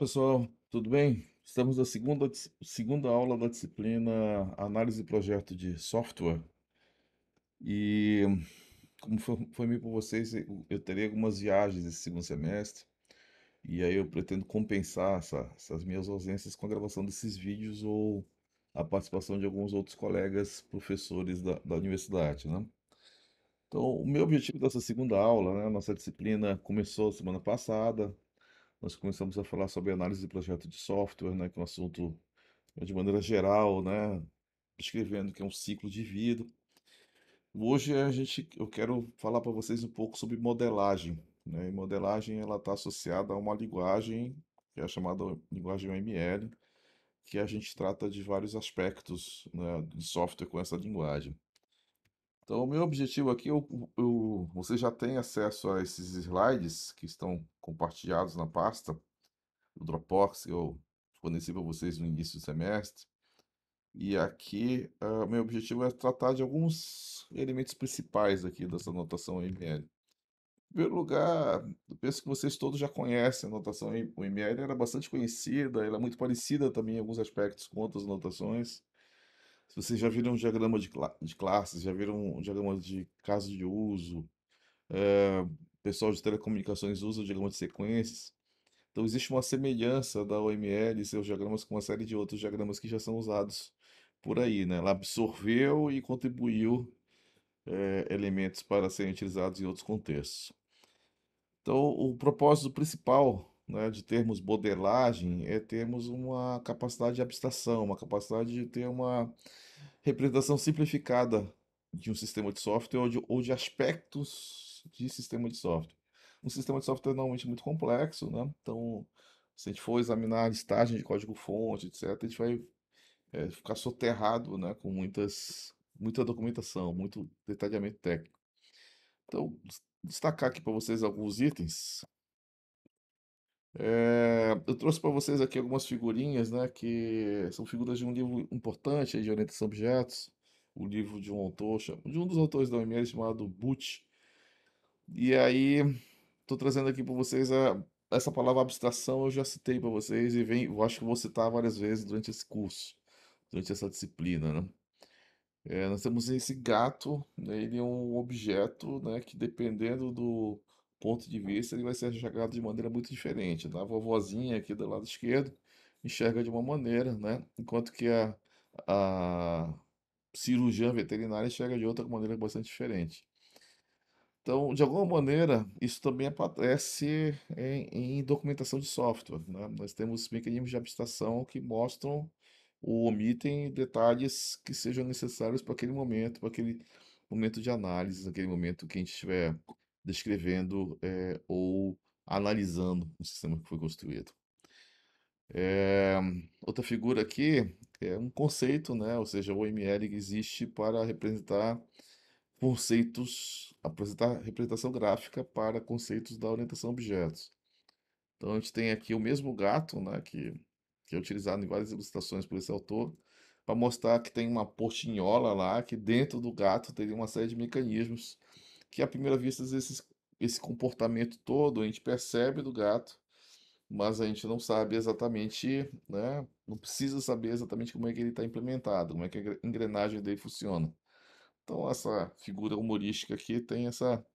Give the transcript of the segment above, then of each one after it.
Pessoal, tudo bem? Estamos na segunda aula da disciplina Análise e Projeto de Software e, como foi meio por vocês, eu terei algumas viagens esse segundo semestre e aí eu pretendo compensar essas minhas ausências com a gravação desses vídeos ou a participação de alguns outros colegas professores da universidade, né? Então, o meu objetivo dessa segunda aula, né, nossa disciplina começou semana passada. Nós começamos a falar sobre análise de projeto de software, né, que é um assunto de maneira geral, né, descrevendo que é um ciclo de vida. Hoje eu quero falar para vocês um pouco sobre modelagem, né? E modelagem ela está associada a uma linguagem que é a chamada linguagem OML, que a gente trata de vários aspectos, né, de software com essa linguagem. Então, o meu objetivo aqui, você já tem acesso a esses slides que estão compartilhados na pasta do Dropbox que eu forneci para vocês no início do semestre. E aqui, meu objetivo é tratar de alguns elementos principais aqui dessa notação ML. Em primeiro lugar, eu penso que vocês todos já conhecem a notação ML, ela é bastante conhecida, ela é muito parecida também em alguns aspectos com outras notações. Se vocês já viram um diagrama de classes, já viram um diagrama de caso de uso, o pessoal de telecomunicações usa o diagrama de sequências. Então, existe uma semelhança da OML e seus diagramas com uma série de outros diagramas que já são usados por aí, né? Ela absorveu e contribuiu elementos para serem utilizados em outros contextos. Então, o propósito principal, né, de termos modelagem é termos uma capacidade de abstração, uma capacidade de ter uma representação simplificada de um sistema de software ou de aspectos de sistema de software. Um sistema de software é normalmente muito complexo, né? Então, se a gente for examinar a listagem de código-fonte, etc., a gente vai ficar soterrado, né, com muita documentação, muito detalhamento técnico. Então, destacar aqui para vocês alguns itens. Eu trouxe para vocês aqui algumas figurinhas, né, que são figuras de um livro importante aí de orientação a objetos, o livro de um autor, de um dos autores da OMS chamado Butch. E aí, estou trazendo aqui para vocês essa palavra abstração, eu já citei para vocês e eu acho que vou citar várias vezes durante esse curso, durante essa disciplina, né? Nós temos esse gato, né, ele é um objeto, né, que dependendo do ponto de vista, ele vai ser enxergado de maneira muito diferente, né? A vovozinha aqui do lado esquerdo enxerga de uma maneira, né, enquanto que a cirurgiã veterinária enxerga de outra maneira bastante diferente. Então, de alguma maneira, isso também aparece em documentação de software, né? Nós temos mecanismos de abstração que mostram ou omitem detalhes que sejam necessários para aquele momento de análise, naquele momento que a gente estiver descrevendo ou analisando o sistema que foi construído. É, outra figura aqui é um conceito, né? Ou seja, o ML existe para representar conceitos, apresentar representação gráfica para conceitos da orientação a objetos. Então a gente tem aqui o mesmo gato, né, que é utilizado em várias ilustrações por esse autor, para mostrar que tem uma portinhola lá, que dentro do gato teria uma série de mecanismos que à primeira vista esse comportamento todo a gente percebe do gato, mas a gente não sabe exatamente, né, não precisa saber exatamente como é que ele está implementado, como é que a engrenagem dele funciona. Então, essa figura humorística aqui tem essa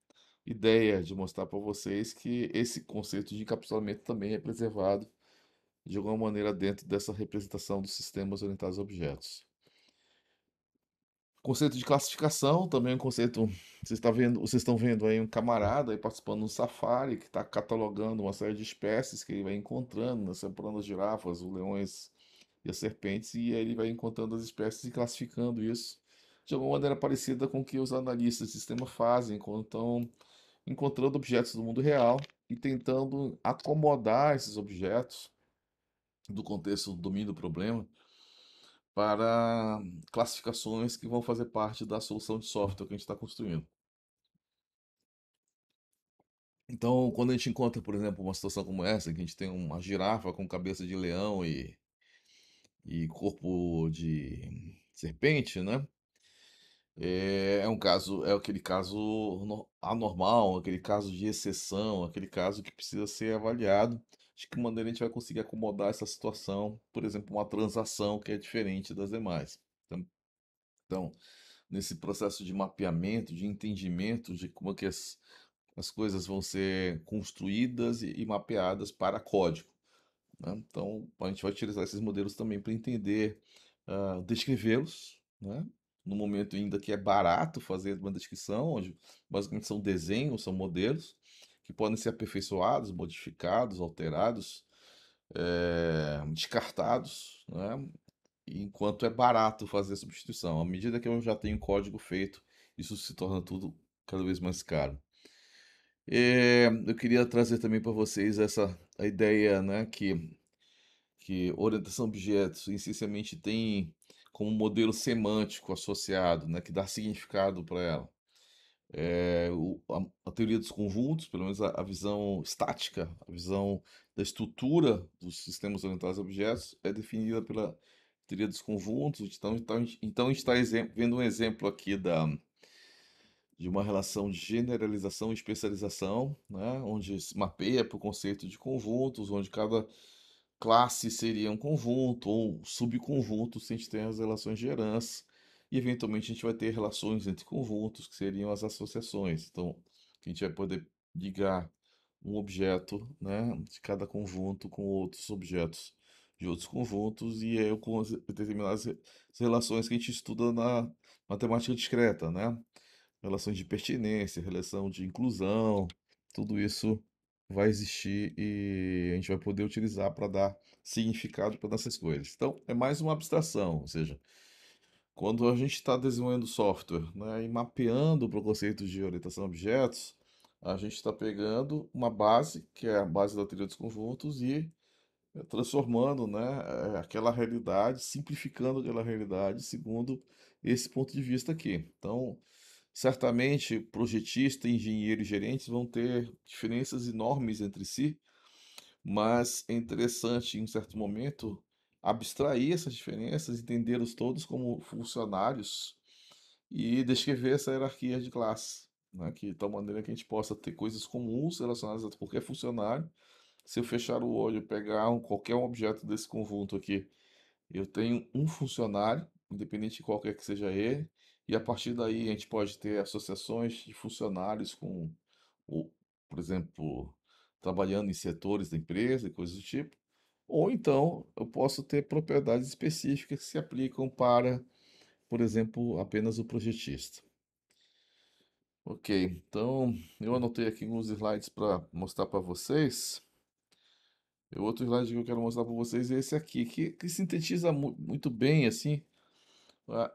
ideia de mostrar para vocês que esse conceito de encapsulamento também é preservado de alguma maneira dentro dessa representação dos sistemas orientados a objetos. Conceito de classificação também é um conceito. Vocês estão vendo aí um camarada aí participando de um safari que está catalogando uma série de espécies que ele vai encontrando, né, separando as girafas, os leões e as serpentes, e aí ele vai encontrando as espécies e classificando isso de alguma maneira parecida com o que os analistas de sistema fazem quando estão encontrando objetos do mundo real e tentando acomodar esses objetos do contexto do domínio do problema para classificações que vão fazer parte da solução de software que a gente está construindo. Então, quando a gente encontra, por exemplo, uma situação como essa, que a gente tem uma girafa com cabeça de leão e corpo de serpente, né? É um caso, é aquele caso anormal, aquele caso de exceção, aquele caso que precisa ser avaliado de que maneira a gente vai conseguir acomodar essa situação, por exemplo, uma transação que é diferente das demais. Então, nesse processo de mapeamento, de entendimento de como é que as coisas vão ser construídas e mapeadas para código, né? Então, a gente vai utilizar esses modelos também para entender, descrevê-los, né? No momento ainda que é barato fazer uma descrição, onde basicamente são desenhos, são modelos que podem ser aperfeiçoados, modificados, alterados, descartados, né? Enquanto é barato fazer a substituição. À medida que eu já tenho código feito, isso se torna tudo cada vez mais caro. Eu queria trazer também para vocês essa a ideia, né, que orientação a objetos essencialmente tem como modelo semântico associado, né, que dá significado para ela. A teoria dos conjuntos, pelo menos a visão estática, a visão da estrutura dos sistemas orientados a objetos, é definida pela teoria dos conjuntos. Então a gente está vendo um exemplo aqui de uma relação de generalização e especialização, né, onde se mapeia para o conceito de conjuntos, onde cada classe seria um conjunto ou subconjunto se a gente tem as relações de herança. E eventualmente a gente vai ter relações entre conjuntos, que seriam as associações. Então, a gente vai poder ligar um objeto, né, de cada conjunto com outros objetos de outros conjuntos e aí com as determinadas relações que a gente estuda na matemática discreta, né? Relações de pertinência, relação de inclusão, tudo isso vai existir e a gente vai poder utilizar para dar significado para essas coisas. Então, é mais uma abstração, ou seja, quando a gente está desenvolvendo software, né, e mapeando para o conceito de orientação a objetos, a gente está pegando uma base, que é a base da teoria dos conjuntos, e transformando, né, aquela realidade, simplificando aquela realidade segundo esse ponto de vista aqui. Então, certamente, projetista, engenheiro e gerentes vão ter diferenças enormes entre si, mas é interessante, em um certo momento, abstrair essas diferenças, entendê-los todos como funcionários e descrever essa hierarquia de classe, né? Que, de tal maneira que a gente possa ter coisas comuns relacionadas a qualquer funcionário. Se eu fechar o olho e pegar qualquer um objeto desse conjunto aqui, eu tenho um funcionário, independente de qualquer que seja ele, e a partir daí a gente pode ter associações de funcionários com, o- por exemplo, trabalhando em setores da empresa e coisas do tipo. Ou então eu posso ter propriedades específicas que se aplicam para, por exemplo, apenas o projetista. Ok, então eu anotei aqui alguns slides para mostrar para vocês. E o outro slide que eu quero mostrar para vocês é esse aqui, que sintetiza muito bem assim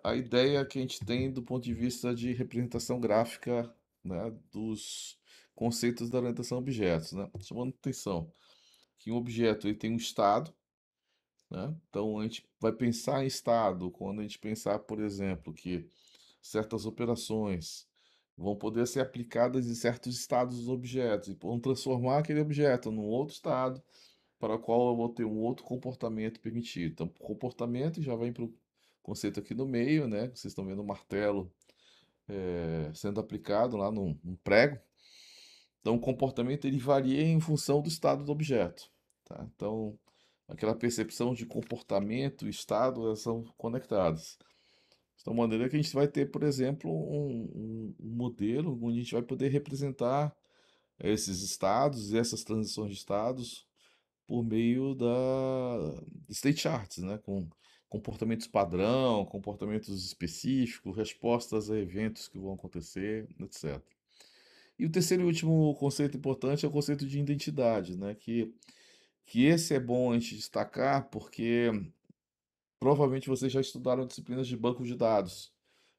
a ideia que a gente tem do ponto de vista de representação gráfica, né, dos conceitos da orientação a objetos, né? Chamando atenção que um objeto ele tem um estado, né? Então a gente vai pensar em estado quando a gente pensar, por exemplo, que certas operações vão poder ser aplicadas em certos estados dos objetos e vão transformar aquele objeto num outro estado para o qual eu vou ter um outro comportamento permitido. Então, comportamento já vem para o conceito aqui no meio, né? Vocês estão vendo o martelo sendo aplicado lá num prego. Então, o comportamento ele varia em função do estado do objeto, tá? Então, aquela percepção de comportamento e estado elas são conectadas. De tal maneira que a gente vai ter, por exemplo, um modelo onde a gente vai poder representar esses estados e essas transições de estados por meio da state charts, né? Com comportamentos padrão, comportamentos específicos, respostas a eventos que vão acontecer, etc. E o terceiro e último conceito importante é o conceito de identidade, né? Que esse é bom a gente destacar porque provavelmente vocês já estudaram disciplinas de banco de dados.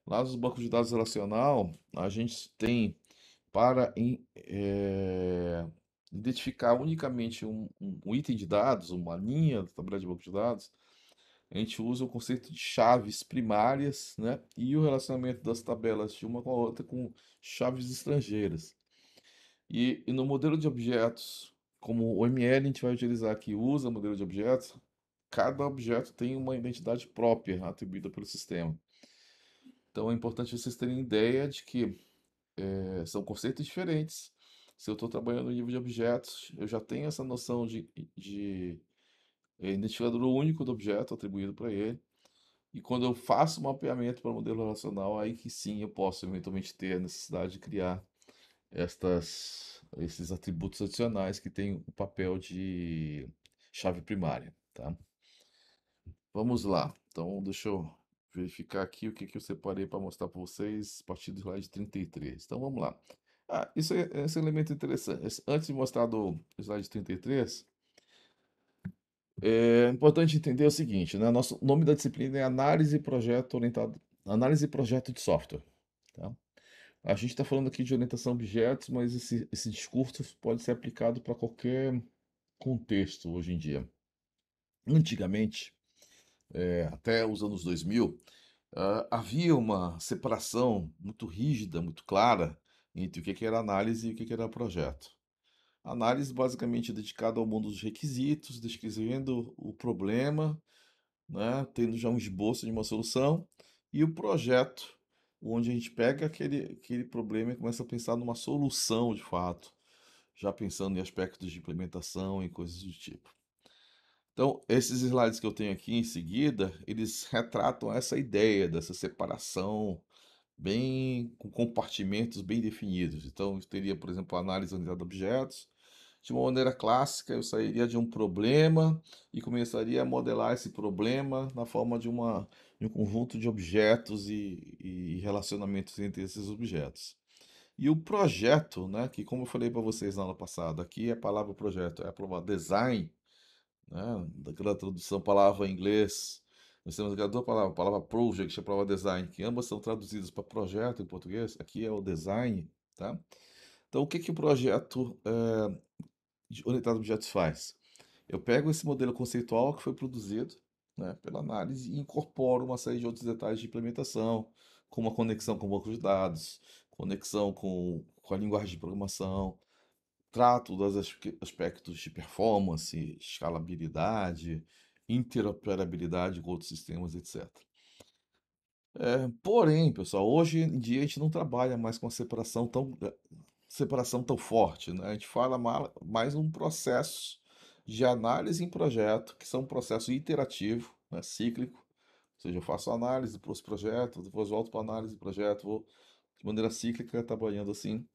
Lá nos bancos de dados relacional, a gente tem para identificar unicamente um item de dados, uma linha da tabela de banco de dados, a gente usa o conceito de chaves primárias, né? E o relacionamento das tabelas de uma com a outra com chaves estrangeiras. E no modelo de objetos, como o ML a gente vai utilizar aqui, usa modelo de objetos, cada objeto tem uma identidade própria atribuída pelo sistema. Então é importante vocês terem ideia de que são conceitos diferentes, Se eu estou trabalhando no nível de objetos, eu já tenho essa noção de identificador único do objeto atribuído para ele. E quando eu faço o mapeamento para o modelo relacional, aí que sim eu posso eventualmente ter a necessidade de criar esses atributos adicionais que têm o papel de chave primária, tá? Vamos lá. Então, deixa eu verificar aqui o que que eu separei para mostrar para vocês a partir do slide 33. Então, vamos lá. Ah, esse é um elemento interessante. Antes de mostrar do slide 33, é importante entender o seguinte, né? Nosso nome da disciplina é Análise e Projeto de Software, tá? A gente está falando aqui de orientação a objetos, mas esse discurso pode ser aplicado para qualquer contexto hoje em dia. Antigamente, até os anos 2000, havia uma separação muito rígida, muito clara entre o que que era análise e o que que era projeto. Análise basicamente dedicada ao mundo dos requisitos, descrevendo o problema, né, tendo já um esboço de uma solução, e o projeto, onde a gente pega aquele problema e começa a pensar numa solução de fato, já pensando em aspectos de implementação e coisas do tipo. Então, esses slides que eu tenho aqui em seguida, eles retratam essa ideia dessa separação bem com compartimentos bem definidos. Então, eu teria, por exemplo, a análise orientada a objetos. De uma maneira clássica, eu sairia de um problema e começaria a modelar esse problema na forma de um conjunto de objetos e relacionamentos entre esses objetos. E o projeto, né, que como eu falei para vocês na aula passada, aqui a palavra projeto é a palavra design, né, daquela tradução palavra em inglês. Nós temos aquelas duas palavras, a palavra project e a palavra design, que ambas são traduzidas para projeto em português. Aqui é o design, tá? Então, o que que o projeto orientado a objetos faz? Eu pego esse modelo conceitual que foi produzido, né, pela análise e incorporo uma série de outros detalhes de implementação, como a conexão com o banco de dados, conexão com a linguagem de programação, trato dos aspectos de performance, escalabilidade, interoperabilidade com outros sistemas, etc. Porém, pessoal, hoje em dia a gente não trabalha mais com a separação tão forte, né? A gente fala mais um processo de análise em projeto, que são um processo iterativo, né, cíclico. Ou seja, eu faço análise para os projetos, depois volto para análise do projeto, vou de maneira cíclica trabalhando assim.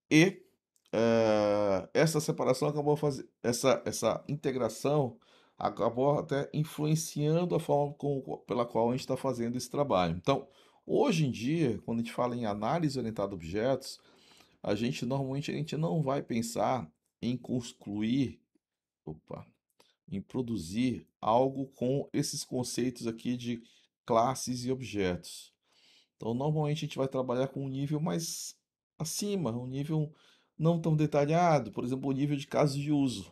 E essa separação acabou fazendo, essa integração acabou até influenciando a forma pela qual a gente está fazendo esse trabalho. Então, hoje em dia, quando a gente fala em análise orientada a objetos, normalmente a gente não vai pensar em construir, opa, em produzir algo com esses conceitos aqui de classes e objetos. Então, normalmente a gente vai trabalhar com um nível mais acima, um nível não tão detalhado, por exemplo, o nível de casos de uso.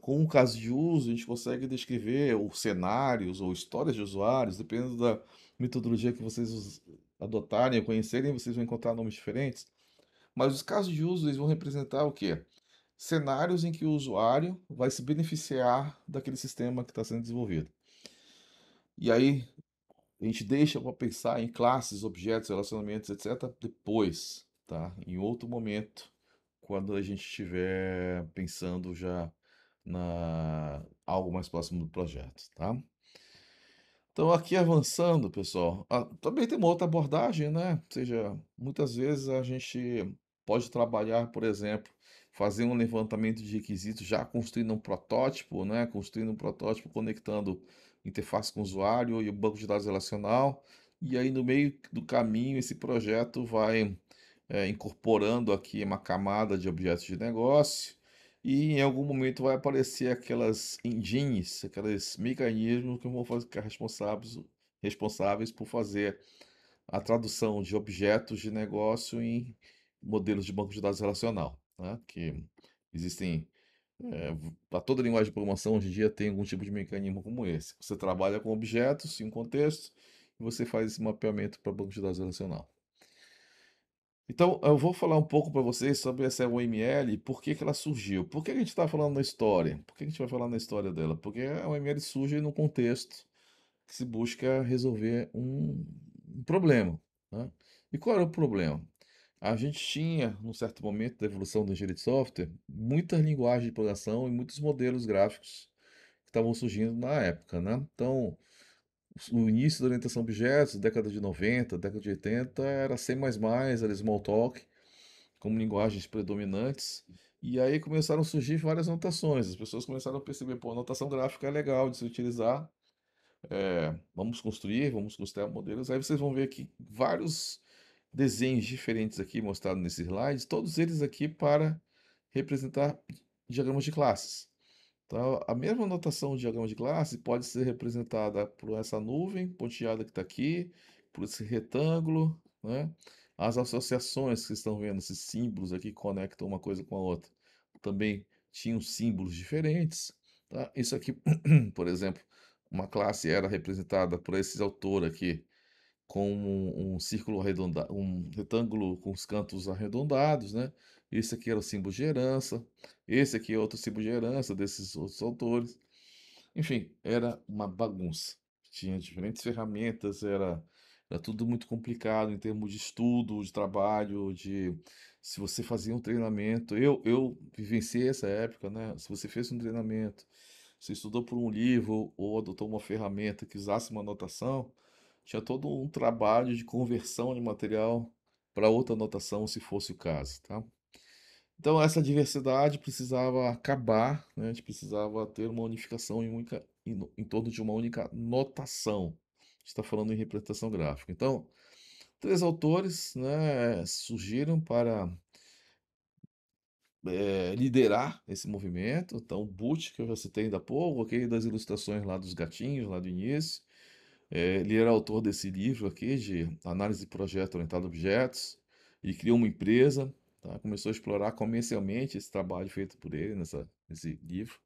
Com um caso de uso, a gente consegue descrever ou cenários ou histórias de usuários, dependendo da metodologia que vocês adotarem ou conhecerem, vocês vão encontrar nomes diferentes. Mas os casos de uso, eles vão representar o quê? Cenários em que o usuário vai se beneficiar daquele sistema que está sendo desenvolvido. E aí, a gente deixa para pensar em classes, objetos, relacionamentos, etc. depois, tá? Em outro momento, quando a gente estiver pensando já na algo mais próximo do projeto, tá? Então, aqui avançando, pessoal, também tem uma outra abordagem, né? Ou seja, muitas vezes a gente pode trabalhar, por exemplo, fazer um levantamento de requisitos já construindo um protótipo, né? Construindo um protótipo conectando interface com o usuário e o banco de dados relacional. E aí, no meio do caminho, esse projeto vai incorporando aqui uma camada de objetos de negócio e em algum momento vai aparecer aquelas engines, aqueles mecanismos que vão ficar responsáveis por fazer a tradução de objetos de negócio em modelos de banco de dados relacional, né? Que existem para toda linguagem de programação hoje em dia tem algum tipo de mecanismo como esse. Você trabalha com objetos em um contexto e você faz esse mapeamento para banco de dados relacional. Então, eu vou falar um pouco para vocês sobre essa OML, por que que ela surgiu. Por que que a gente está falando na história? Por que que a gente vai falar na história dela? Porque a OML surge num contexto que se busca resolver um problema, né? E qual era o problema? a gente tinha, num certo momento da evolução da engenharia de software, muitas linguagens de programação e muitos modelos gráficos que estavam surgindo na época, né? Então, o início da orientação a objetos, década de 90, década de 80, era C++, era Smalltalk, como linguagens predominantes. E aí começaram a surgir várias notações. As pessoas começaram a perceber, pô, a notação gráfica é legal de se utilizar. Vamos construir modelos. Aí vocês vão ver aqui vários desenhos diferentes aqui mostrados nesses slides, todos eles aqui para representar diagramas de classes. Então, a mesma notação de diagrama de classe pode ser representada por essa nuvem ponteada que está aqui, por esse retângulo, né? As associações que vocês estão vendo, esses símbolos aqui que conectam uma coisa com a outra, também tinham símbolos diferentes, tá? Isso aqui, por exemplo, uma classe era representada por esse autor aqui, com um círculo arredondado, um retângulo com os cantos arredondados, né? Esse aqui era o símbolo de herança, esse aqui é outro símbolo de herança desses outros autores. Enfim, era uma bagunça. Tinha diferentes ferramentas, era tudo muito complicado em termos de estudo, de trabalho, de se você fazia um treinamento. Eu vivenciei essa época, né? Se você fez um treinamento, você estudou por um livro ou adotou uma ferramenta que usasse uma anotação, tinha todo um trabalho de conversão de material para outra anotação, se fosse o caso, tá? Então, essa diversidade precisava acabar, né? A gente precisava ter uma unificação em torno de uma única notação. A gente está falando em representação gráfica. Então, três autores, né, surgiram para liderar esse movimento. Então, Butch, que eu já citei ainda há pouco, aquele das ilustrações lá dos gatinhos, lá do início. Ele era autor desse livro aqui, de análise de projeto orientado a objetos. Ele criou uma empresa, tá? Começou a explorar comercialmente esse trabalho feito por ele nesse livro.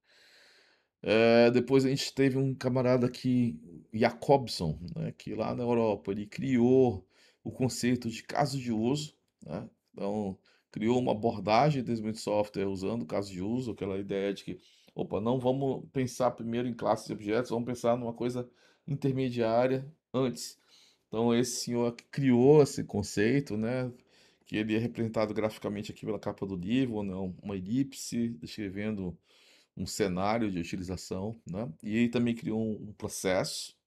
Depois a gente teve um camarada aqui, Jacobson, né, que lá na Europa ele criou o conceito de caso de uso, né? Então, criou uma abordagem de desenvolvimento de software usando caso de uso, aquela ideia de que, opa, não vamos pensar primeiro em classes de objetos, vamos pensar numa coisa intermediária antes. Então, esse senhor que criou esse conceito, né, que ele é representado graficamente aqui pela capa do livro, né, uma elipse descrevendo um cenário de utilização, né? E ele também criou um processo,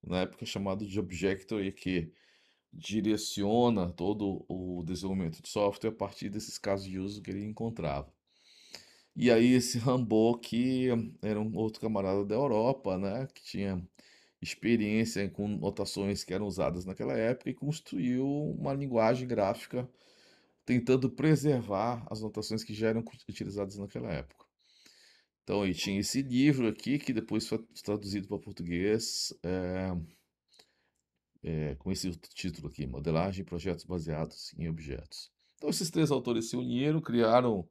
na época chamado de Objectory, que direciona todo o desenvolvimento de software a partir desses casos de uso que ele encontrava. E aí esse Rambo, que era um outro camarada da Europa, né, que tinha experiência com notações que eram usadas naquela época e construiu uma linguagem gráfica tentando preservar as notações que já eram utilizadas naquela época. Então, e tinha esse livro aqui, que depois foi traduzido para português, com esse título aqui, Modelagem e Projetos Baseados em Objetos. Então, esses três autores se uniram, criaram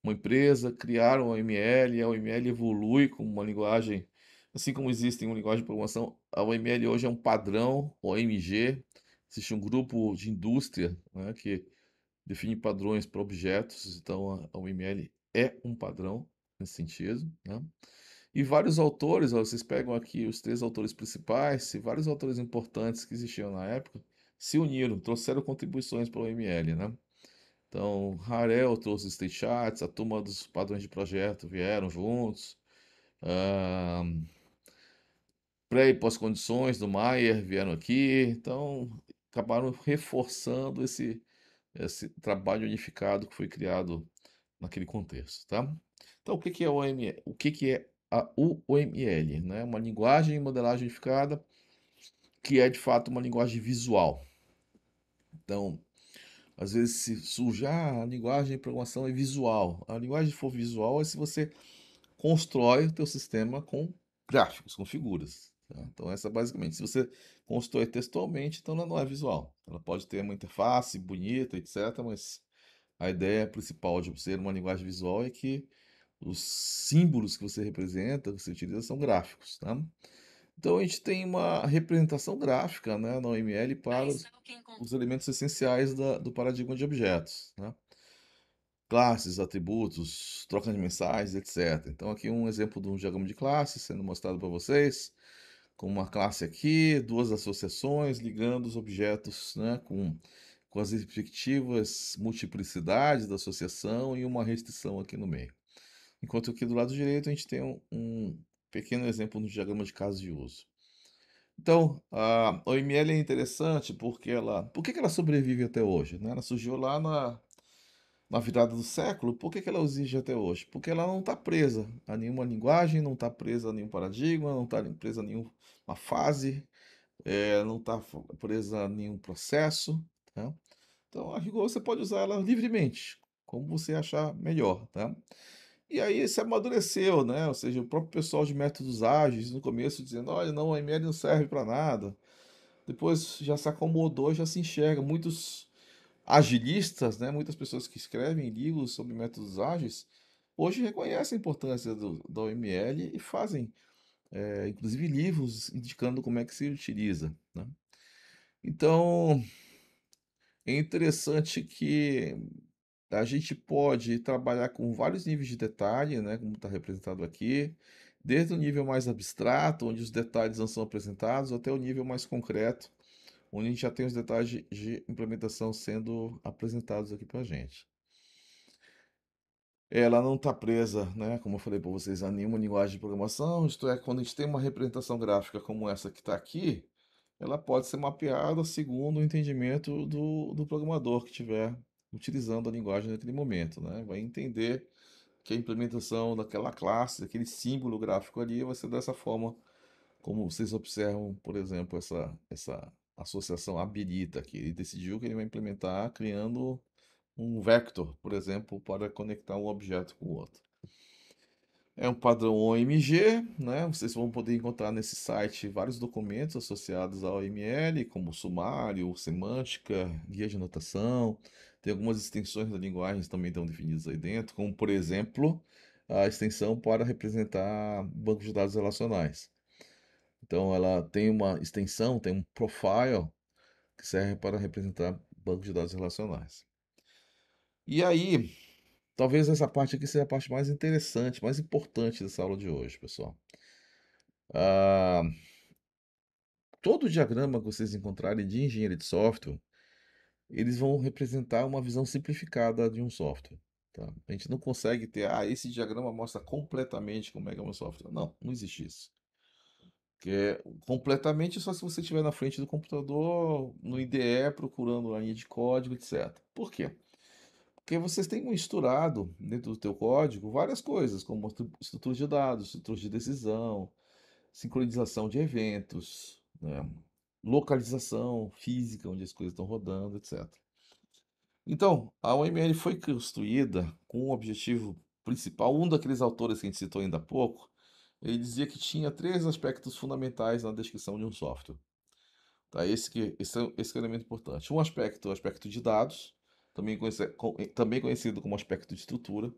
uma empresa, criaram a OML, a OML evolui com uma linguagem, assim como existe uma linguagem de programação, a OML hoje é um padrão, OMG, existe um grupo de indústria, né, que define padrões para objetos, então a OML é um padrão nesse sentido, né? E vários autores, ó, vocês pegam aqui os três autores principais, e vários autores importantes que existiam na época se uniram, trouxeram contribuições para o ML, né? Então, Harel trouxe State Charts, a turma dos padrões de projeto vieram juntos, ah, pré e pós-condições do Maier vieram aqui, então acabaram reforçando esse trabalho unificado que foi criado naquele contexto, tá? Então, o que que é o OML? O que que é a UML, né? Uma linguagem de modelagem unificada que é de fato uma linguagem visual. Então, às vezes se surge, a linguagem de programação é visual. A linguagem for visual é se você constrói o teu sistema com gráficos, com figuras, tá? Então, essa basicamente. Se você constrói textualmente, então ela não é visual. Ela pode ter uma interface bonita, etc., mas a ideia principal de ser uma linguagem visual é que os símbolos que você representa, que você utiliza, são gráficos, tá? Então a gente tem uma representação gráfica, né, na OML para os elementos essenciais do paradigma de objetos, né? Classes, atributos, troca de mensagens, etc. Então aqui um exemplo de um diagrama de classe sendo mostrado para vocês, com uma classe aqui, duas associações ligando os objetos, né, com com as respectivas multiplicidades da associação e uma restrição aqui no meio. Enquanto aqui do lado direito a gente tem um pequeno exemplo no diagrama de caso de uso. Então, a OML é interessante porque por que que ela sobrevive até hoje, né? Ela surgiu lá na virada do século. Por que que ela existe até hoje? Porque ela não está presa a nenhuma linguagem, não está presa a nenhum paradigma, não está presa a nenhuma fase, não está presa a nenhum processo, tá? Então, a rigor, você pode usar ela livremente, como você achar melhor, tá? E aí se amadureceu, né? Ou seja, o próprio pessoal de métodos ágeis no começo dizendo, olha, não, a ML não serve para nada. Depois já se acomodou, já se enxerga. Muitos agilistas, né? Muitas pessoas que escrevem livros sobre métodos ágeis, hoje reconhecem a importância da OML e fazem, inclusive, livros indicando como é que se utiliza, né? Então, é interessante que a gente pode trabalhar com vários níveis de detalhe, né, como está representado aqui, desde o nível mais abstrato, onde os detalhes não são apresentados, até o nível mais concreto, onde a gente já tem os detalhes de implementação sendo apresentados aqui para a gente. Ela não está presa, né, como eu falei para vocês, a nenhuma linguagem de programação, isto é, quando a gente tem uma representação gráfica como essa que está aqui, ela pode ser mapeada segundo o entendimento do programador que estiver utilizando a linguagem naquele momento, né? Vai entender que a implementação daquela classe, daquele símbolo gráfico ali, vai ser dessa forma, como vocês observam, por exemplo, essa associação habilita, que ele decidiu que ele vai implementar criando um vector, por exemplo, para conectar um objeto com o outro. É um padrão OMG, né? Vocês vão poder encontrar nesse site vários documentos associados ao OML, como sumário, semântica, guia de notação. Tem algumas extensões da linguagem que também estão definidas aí dentro, como, por exemplo, a extensão para representar bancos de dados relacionais. Então, ela tem uma extensão, tem um profile que serve para representar bancos de dados relacionais. E aí, talvez essa parte aqui seja a parte mais interessante, mais importante dessa aula de hoje, pessoal. Ah, todo diagrama que vocês encontrarem de engenharia de software, eles vão representar uma visão simplificada de um software. Tá? A gente não consegue ter, esse diagrama mostra completamente como é que é um software. Não, não existe isso. Que é completamente só se você estiver na frente do computador, no IDE, procurando a linha de código, etc. Por quê? Porque vocês têm misturado dentro do teu código várias coisas, como estrutura de dados, estrutura de decisão, sincronização de eventos, né? Localização física, onde as coisas estão rodando, etc. Então, a OML foi construída com um objetivo principal. Um daqueles autores que a gente citou ainda há pouco, ele dizia que tinha três aspectos fundamentais na descrição de um software. Tá? Esse é o elemento importante. Um aspecto, o aspecto de dados, também conhecido como aspecto de estrutura,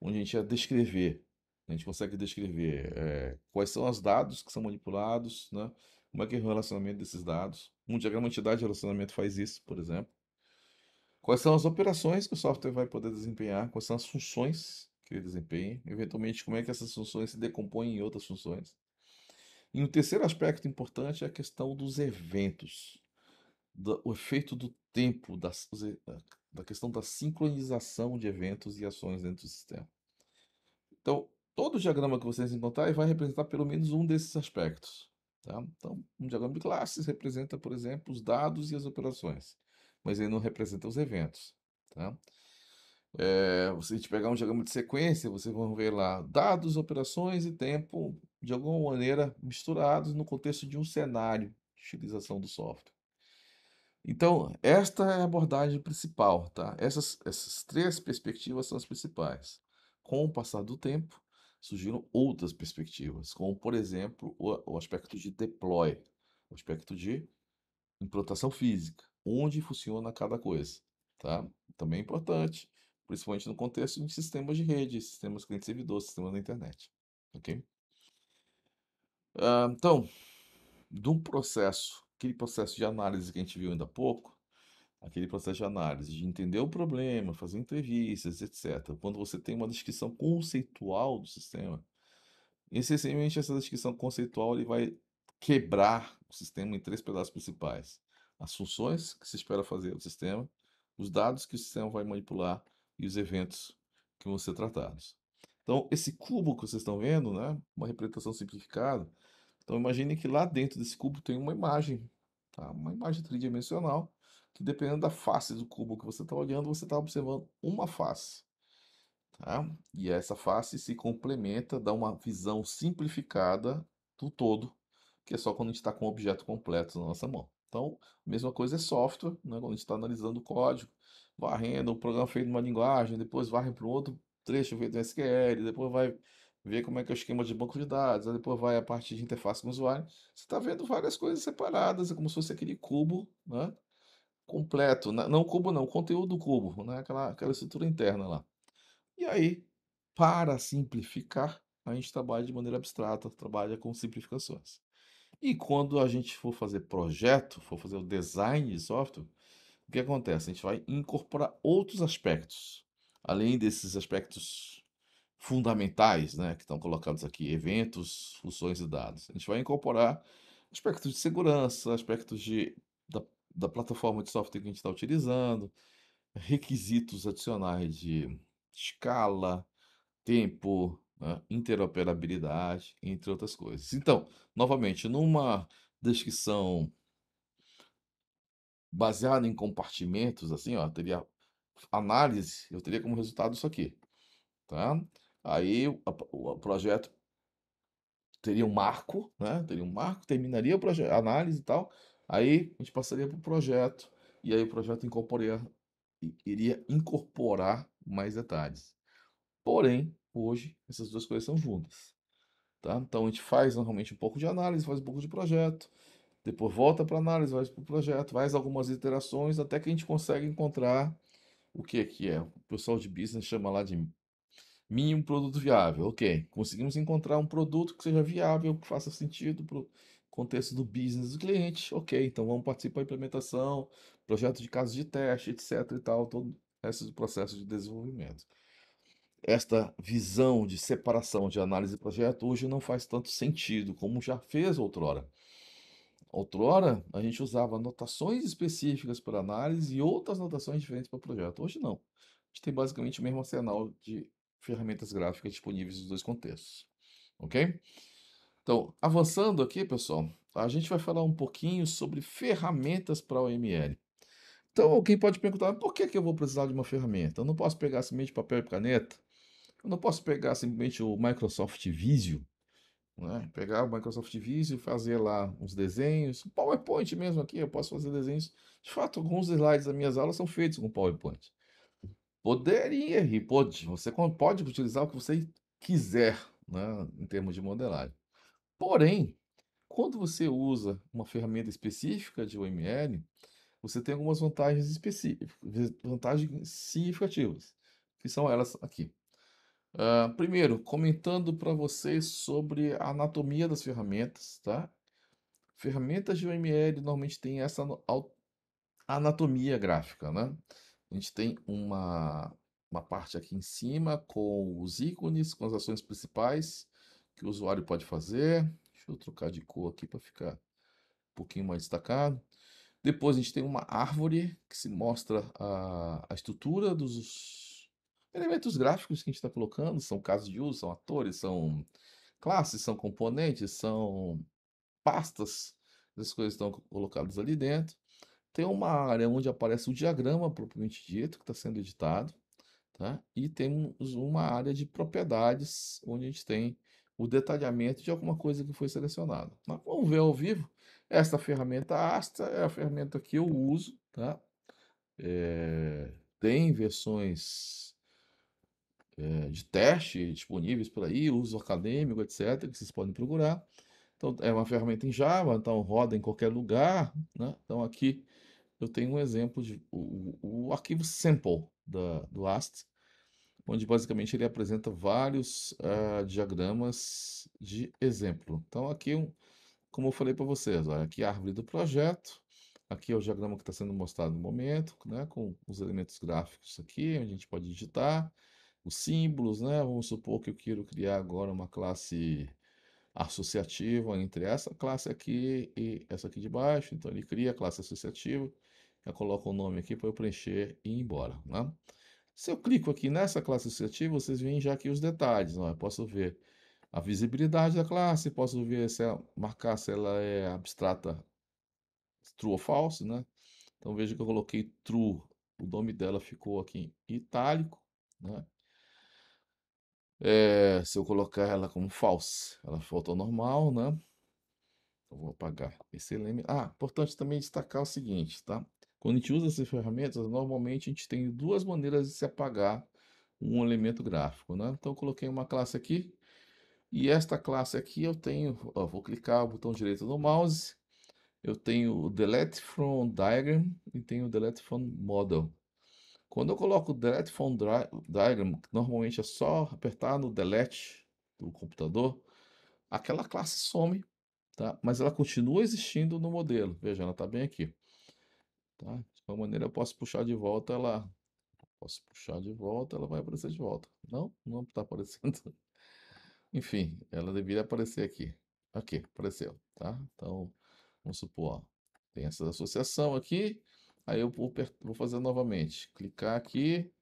onde a gente ia descrever, a gente consegue descrever quais são os dados que são manipulados, né? Como é que é o relacionamento desses dados. Um diagrama entidade de relacionamento faz isso, por exemplo. Quais são as operações que o software vai poder desempenhar, quais são as funções que ele desempenha, eventualmente como é que essas funções se decompõem em outras funções. E um terceiro aspecto importante é a questão dos eventos, o efeito do tempo, da questão da sincronização de eventos e ações dentro do sistema. Então, todo diagrama que vocês encontrarem vai representar pelo menos um desses aspectos. Tá? Então, um diagrama de classes representa, por exemplo, os dados e as operações, mas ele não representa os eventos. Tá? Se a gente pegar um diagrama de sequência, vocês vão ver lá dados, operações e tempo, de alguma maneira, misturados no contexto de um cenário de utilização do software. Então, esta é a abordagem principal, tá? Essas três perspectivas são as principais. Com o passar do tempo, surgiram outras perspectivas, como, por exemplo, o aspecto de deploy, o aspecto de implantação física, onde funciona cada coisa, tá? Também é importante, principalmente no contexto de sistemas de rede, sistemas cliente-servidor, sistemas da internet, ok? Então, de um processo, aquele processo de análise que a gente viu ainda há pouco, aquele processo de análise, de entender o problema, fazer entrevistas, etc. Quando você tem uma descrição conceitual do sistema, essencialmente essa descrição conceitual ele vai quebrar o sistema em três pedaços principais. as funções que se espera fazer no sistema, os dados que o sistema vai manipular e os eventos que vão ser tratados. Então, esse cubo que vocês estão vendo, né, uma representação simplificada. Então, imagine que lá dentro desse cubo tem uma imagem, tá? Uma imagem tridimensional, que dependendo da face do cubo que você está olhando, você está observando uma face, tá? E essa face se complementa, dá uma visão simplificada do todo, que é só quando a gente está com o objeto completo na nossa mão. Então, a mesma coisa é software, né? Quando a gente está analisando o código, varrendo o programa feito numa linguagem, depois varre para um outro trecho feito em SQL, depois vai ver como é que é o esquema de banco de dados, aí depois vai a parte de interface com o usuário. Você está vendo várias coisas separadas, é como se fosse aquele cubo, né? Completo, não o cubo não, o conteúdo do cubo, né? Aquela estrutura interna lá. E aí, para simplificar, a gente trabalha de maneira abstrata, trabalha com simplificações. E quando a gente for fazer projeto, for fazer o design de software, o que acontece? A gente vai incorporar outros aspectos, além desses aspectos fundamentais, né, que estão colocados aqui, eventos, funções e dados. A gente vai incorporar aspectos de segurança, aspectos da plataforma de software que a gente está utilizando, requisitos adicionais de escala, tempo, né, interoperabilidade, entre outras coisas. Então, novamente, numa descrição baseada em compartimentos, assim, ó, teria análise, eu teria como resultado isso aqui, tá? Aí o projeto teria um marco, né? Teria um marco, terminaria o projeto, análise e tal. Aí a gente passaria para o projeto, e aí o projeto iria incorporar mais detalhes. Porém, hoje, essas duas coisas são juntas, tá? Então a gente faz normalmente um pouco de análise, faz um pouco de projeto, depois volta para análise, vai para o projeto, faz algumas iterações até que a gente consegue encontrar o que é. O pessoal de business chama lá de mínimo produto viável. Ok, conseguimos encontrar um produto que seja viável, que faça sentido para o contexto do business do cliente. Ok, então vamos participar da implementação, projeto de casos de teste, etc. e tal, todo esse processo de desenvolvimento. Esta visão de separação de análise e projeto hoje não faz tanto sentido como já fez outrora. Outrora, a gente usava notações específicas para análise e outras notações diferentes para projeto. Hoje não. A gente tem basicamente o mesmo arsenal de ferramentas gráficas disponíveis nos dois contextos. Ok? Então, avançando aqui, pessoal, a gente vai falar um pouquinho sobre ferramentas para o ML. Então, alguém pode perguntar, por que que eu vou precisar de uma ferramenta? Eu não posso pegar simplesmente papel e caneta? Eu não posso pegar simplesmente o Microsoft Visio, né? Pegar o Microsoft Visio e fazer lá uns desenhos, PowerPoint mesmo aqui, eu posso fazer desenhos. De fato, alguns slides das minhas aulas são feitos com PowerPoint. Poderia e pode, você pode utilizar o que você quiser, né, em termos de modelagem. Porém, quando você usa uma ferramenta específica de OML, você tem algumas vantagens específicas, vantagens significativas, que são elas aqui. Primeiro, comentando para vocês sobre a anatomia das ferramentas, tá? Ferramentas de OML normalmente têm essa anatomia gráfica, né? A gente tem uma parte aqui em cima com os ícones, com as ações principais que o usuário pode fazer. Deixa eu trocar de cor aqui para ficar um pouquinho mais destacado. Depois a gente tem uma árvore que se mostra a estrutura dos elementos gráficos que a gente está colocando. São casos de uso, são atores, são classes, são componentes, são pastas. As coisas estão colocadas ali dentro. Tem uma área onde aparece o diagrama propriamente dito, que está sendo editado, tá? E temos uma área de propriedades, onde a gente tem o detalhamento de alguma coisa que foi selecionada. Mas vamos ver ao vivo. Esta ferramenta Asta é a ferramenta que eu uso, tá? Tem versões de teste disponíveis por aí, uso acadêmico, etc., que vocês podem procurar. Então, é uma ferramenta em Java, então roda em qualquer lugar, né? Então, aqui eu tenho um exemplo de o arquivo sample do AST, onde basicamente ele apresenta vários diagramas de exemplo. Então, aqui, como eu falei para vocês, olha, aqui é a árvore do projeto, aqui é o diagrama que está sendo mostrado no momento, né, com os elementos gráficos aqui, onde a gente pode digitar, os símbolos, né? Vamos supor que eu quero criar agora uma classe associativa entre essa classe aqui e essa aqui de baixo. Então ele cria a classe associativa, eu coloco o nome aqui para eu preencher e ir embora, né? Se eu clico aqui nessa classe associativa, vocês veem já aqui os detalhes, ó. Eu posso ver a visibilidade da classe, posso ver marcar se ela é abstrata, true ou false, né? Então veja que eu coloquei true, o nome dela ficou aqui em itálico, né? Se eu colocar ela como false, ela volta ao normal, né? Eu vou apagar esse elemento. Importante também destacar o seguinte, tá? Quando a gente usa essas ferramentas, normalmente a gente tem duas maneiras de se apagar um elemento gráfico, né? Então eu coloquei uma classe aqui, e esta classe aqui eu tenho, ó, vou clicar o botão direito do mouse, eu tenho o Delete from Diagram e tenho o Delete from Model. Quando eu coloco o Delete from Diagram, normalmente é só apertar no Delete do computador, aquela classe some, tá? Mas ela continua existindo no modelo. Veja, ela está bem aqui, tá? De alguma maneira eu posso puxar de volta, ela vai aparecer de volta. Não, não está aparecendo. Enfim, ela deveria aparecer aqui. Aqui, apareceu, tá? Então, vamos supor, ó, tem essa associação aqui, aí eu vou fazer novamente. Clicar aqui,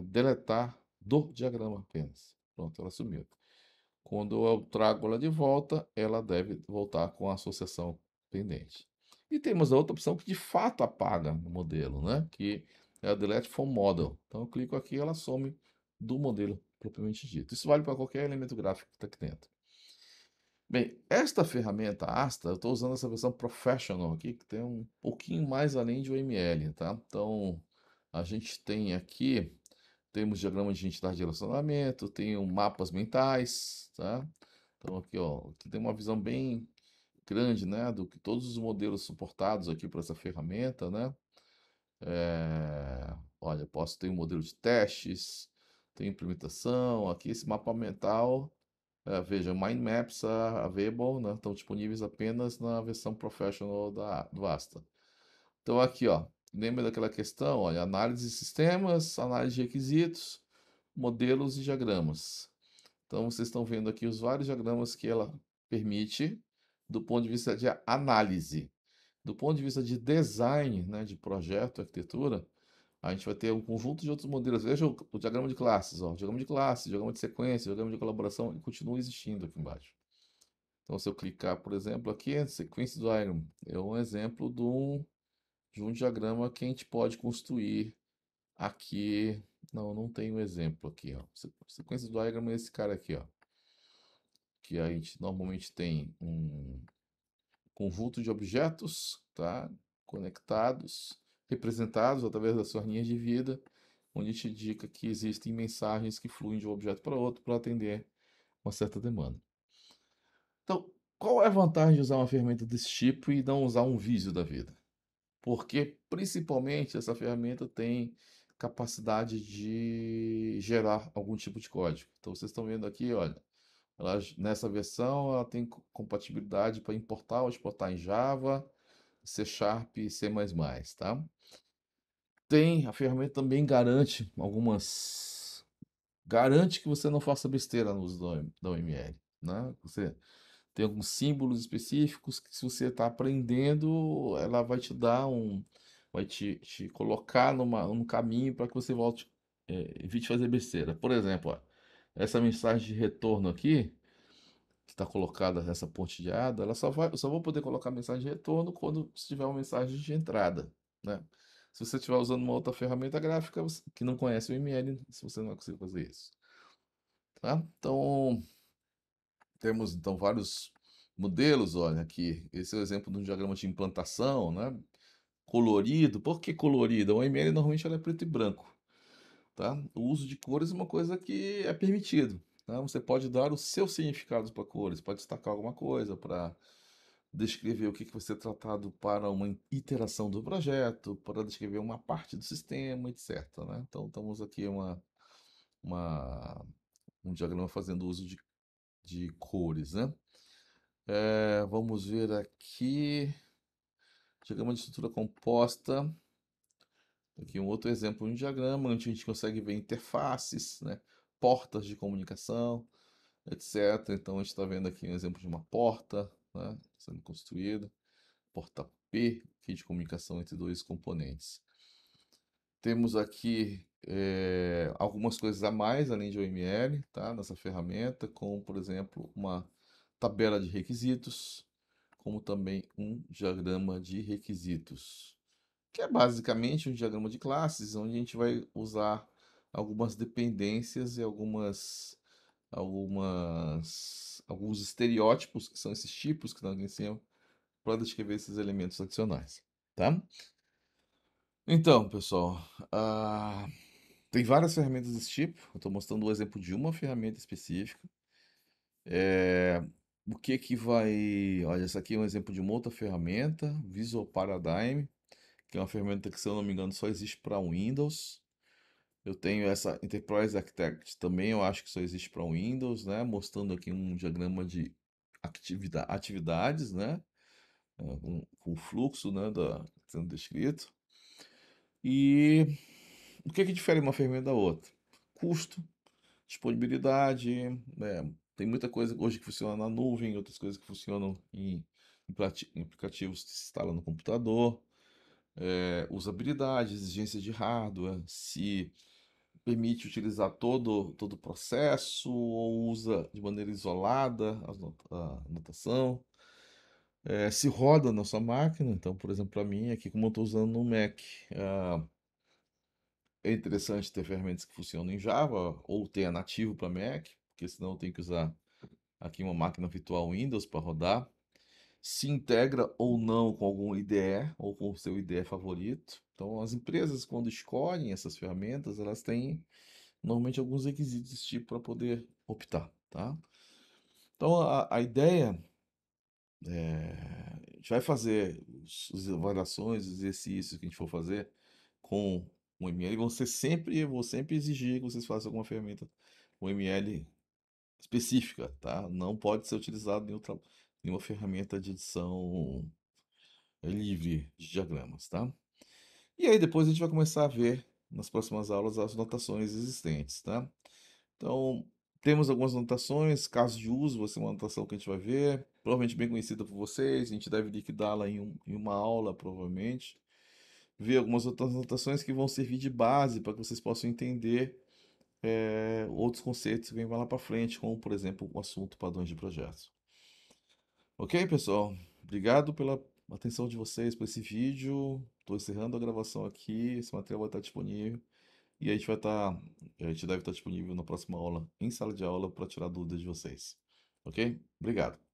deletar do diagrama apenas. Pronto, ela sumiu. Quando eu trago ela de volta, ela deve voltar com a associação pendente. E temos a outra opção que de fato apaga o modelo, né? Que é a Delete from Model. Então eu clico aqui e ela some do modelo propriamente dito. Isso vale para qualquer elemento gráfico que está aqui dentro. Bem, esta ferramenta Asta, eu estou usando essa versão Professional aqui, que tem um pouquinho mais além de OML, tá? Então, a gente tem aqui, temos diagrama de entidade de relacionamento, tem mapas mentais, tá? Então aqui, ó, aqui tem uma visão bem grande, né, do que todos os modelos suportados aqui por essa ferramenta, né? Olha, posso ter um modelo de testes, tem implementação, aqui esse mapa mental, veja, Mind Maps Available, né, estão disponíveis apenas na versão Professional do Asta. Então aqui, ó, lembra daquela questão, olha, análise de sistemas, análise de requisitos, modelos e diagramas. Então vocês estão vendo aqui os vários diagramas que ela permite do ponto de vista de análise. Do ponto de vista de design, né, de projeto, arquitetura, a gente vai ter um conjunto de outros modelos. Veja o diagrama de classes, ó, diagrama de classe, diagrama de sequência, diagrama de colaboração, ele continua existindo aqui embaixo. Então, se eu clicar, por exemplo, aqui, Sequence Diagram, é um exemplo de um diagrama que a gente pode construir aqui. Não, não tem um exemplo aqui, ó. Sequence Diagram é esse cara aqui, ó. Que a gente normalmente tem um conjunto de objetos, tá? Conectados, representados através das suas linhas de vida, onde te indica que existem mensagens que fluem de um objeto para outro para atender uma certa demanda. Então, qual é a vantagem de usar uma ferramenta desse tipo e não usar um Visio da vida? Porque, principalmente, essa ferramenta tem capacidade de gerar algum tipo de código. Então, vocês estão vendo aqui, olha, nessa versão ela tem compatibilidade para importar ou exportar em Java, C Sharp e C++, tá? A ferramenta também garante que você não faça besteira no uso da OML, né? Você tem alguns símbolos específicos que se você está aprendendo, ela vai te dar vai te colocar num caminho para que você evite fazer besteira. Por exemplo, ó, essa mensagem de retorno aqui, que está colocada nessa pontilhada, eu só vou poder colocar mensagem de retorno quando tiver uma mensagem de entrada, né? Se você estiver usando uma outra ferramenta gráfica que não conhece o ML, se você não vai conseguir fazer isso, tá? Então, temos então vários modelos, olha aqui, esse é o exemplo de um diagrama de implantação, né? Colorido, por que colorido? O ML normalmente ela é preto e branco, tá? O uso de cores é uma coisa que é permitido, tá? Você pode dar o seu significado para cores, pode destacar alguma coisa para descrever o que vai ser tratado para uma iteração do projeto, para descrever uma parte do sistema, etc, né? Então, estamos aqui uma, um diagrama fazendo uso de cores, né? Vamos ver aqui, diagrama de estrutura composta. Aqui um outro exemplo de um diagrama onde a gente consegue ver interfaces, né? Portas de comunicação. etc. Então a gente está vendo aqui um exemplo de uma porta, né, sendo construída, porta P, aqui de comunicação entre dois componentes. Temos aqui algumas coisas a mais, além de OML, tá, nessa ferramenta, como, por exemplo, uma tabela de requisitos, como também um diagrama de requisitos, que é basicamente um diagrama de classes, onde a gente vai usar algumas dependências e alguns estereótipos, que são esses tipos que nós conhecemos, para descrever esses elementos adicionais, tá? Então, pessoal, tem várias ferramentas desse tipo. Eu estou mostrando o exemplo de uma ferramenta específica. É, o que que vai... Olha, essa aqui é um exemplo de uma outra ferramenta, Visual Paradigm, que é uma ferramenta que, se eu não me engano, só existe para Windows. Eu tenho essa Enterprise Architect também, eu acho que só existe para Windows, né? Mostrando aqui um diagrama de atividades, né? Com o fluxo, né? Sendo descrito. E o que que difere uma ferramenta da outra? Custo, disponibilidade, né? Tem muita coisa hoje que funciona na nuvem, outras coisas que funcionam em aplicativos que se instalam no computador. Usabilidade, exigência de hardware, se permite utilizar todo o processo ou usa de maneira isolada a anotação. Se roda na sua máquina, então, por exemplo, para mim, aqui como eu estou usando no Mac, ah, é interessante ter ferramentas que funcionam em Java ou tenha nativo para Mac, porque senão eu tenho que usar aqui uma máquina virtual Windows para rodar. Se integra ou não com algum IDE ou com o seu IDE favorito. Então, as empresas, quando escolhem essas ferramentas, elas têm normalmente alguns requisitos desse tipo para poder optar, tá? Então, a ideia a gente vai fazer as avaliações, os exercícios que a gente for fazer com o ML, eu vou sempre exigir que vocês façam alguma ferramenta com ML específica, tá? Não pode ser utilizado nenhuma ferramenta de edição livre de diagramas, tá? E aí depois a gente vai começar a ver nas próximas aulas as notações existentes, tá? Então, temos algumas anotações, casos de uso, vai ser uma anotação que a gente vai ver, provavelmente bem conhecida por vocês, a gente deve liquidá-la em uma aula, provavelmente. Ver algumas outras anotações que vão servir de base para que vocês possam entender outros conceitos que vêm lá para frente, como, por exemplo, o assunto padrões de projetos. Ok, pessoal? Obrigado pela atenção de vocês para esse vídeo. Estou encerrando a gravação aqui, esse material vai estar disponível. E a gente deve estar disponível na próxima aula, em sala de aula, para tirar dúvidas de vocês. Ok? Obrigado.